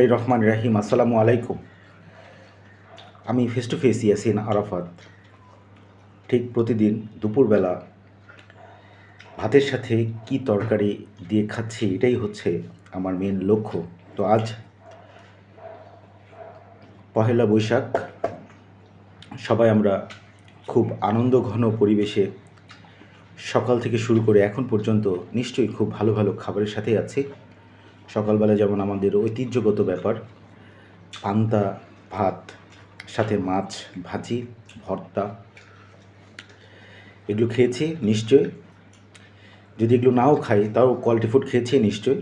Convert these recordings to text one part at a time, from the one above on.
বিসমিল্লাহির রহমানির রহিম। আসসালামু আলাইকুম। আমি face to face Yasin Arafat ঠিক প্রতিদিন দুপুরবেলা ভাতের সাথে কি তরকারি দিয়ে খাচ্ছি, এটাই হচ্ছে আমার মেন লক্ষ্য। তো আজ পহেলা বৈশাখ, সবাই আমরা খুব আনন্দঘন পরিবেশে সকাল থেকে শুরু করে এখন পর্যন্ত নিশ্চয়ই খুব ভালো ভালো খাবারের সাথেই আছি। সকালবেলা যেমন আমাদের ঐতিহ্যগত ব্যাপার পান্তা ভাত, সাথে মাছ ভাজি, ভর্তা, এগুলো খেয়েছি নিশ্চয়। যদি এগুলো নাও খাই তাও কোয়ালিটি ফুড খেয়েছি নিশ্চয়।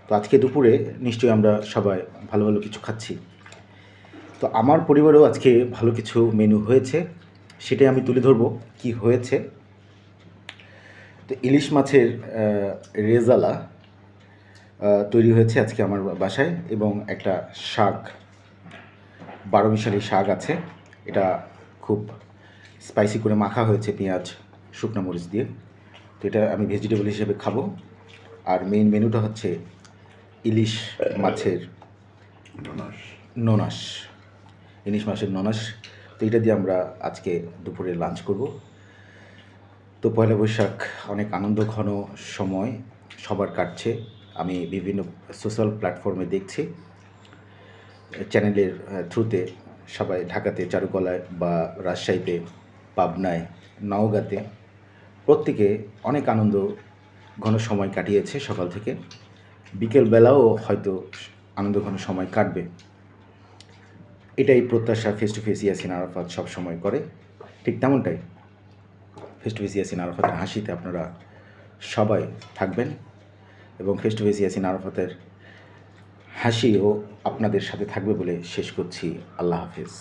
তো আজকে দুপুরে নিশ্চয়ই আমরা সবাই ভালো ভালো কিছু খাচ্ছি। তো আমার পরিবারেও আজকে ভালো কিছু মেনু হয়েছে, সেটাই আমি তুলে ধরবো কি হয়েছে। তো ইলিশ মাছের রেজালা তৈরি হয়েছে আজকে আমার বাসায়, এবং একটা শাক, 12 মিশালি শাক আছে। এটা খুব স্পাইসি করে মাখা হয়েছে পেঁয়াজ শুকনো মরিচ দিয়ে। তো এটা আমি ভেজিটেবল হিসেবে খাবো। আর মেইন মেনুটা হচ্ছে ইলিশ মাছের ননাস, ইলিশ মাছের ননাস। তো এটা দিয়ে আমরা আজকে দুপুরে লাঞ্চ করব। তো পয়লা বৈশাখ অনেক আনন্দ ঘন সময় সবার কাটছে। আমি বিভিন্ন সোশ্যাল প্ল্যাটফর্মে দেখছি, চ্যানেলের থ্রুতে সবাই ঢাকাতে চারুকলায় বা রাজশাহীতে, পাবনায়, নওগাঁতে প্রত্যেকে অনেক আনন্দ ঘন সময় কাটিয়েছে সকাল থেকে। বিকেলবেলাও হয়তো আনন্দ ঘন সময় কাটবে, এটাই প্রত্যাশা face to face Yasin Arafat সব সময় করে। ঠিক তেমনটাই ফেস টু ফেস ইয়াসিন আরাফাতের হাসিতে আপনারা সবাই থাকবেন, এবং ফেস টু ফেস ইয়াসিন আরাফাতের হাসিও আপনাদের সাথে থাকবে বলে শেষ করছি। আল্লাহ হাফেজ।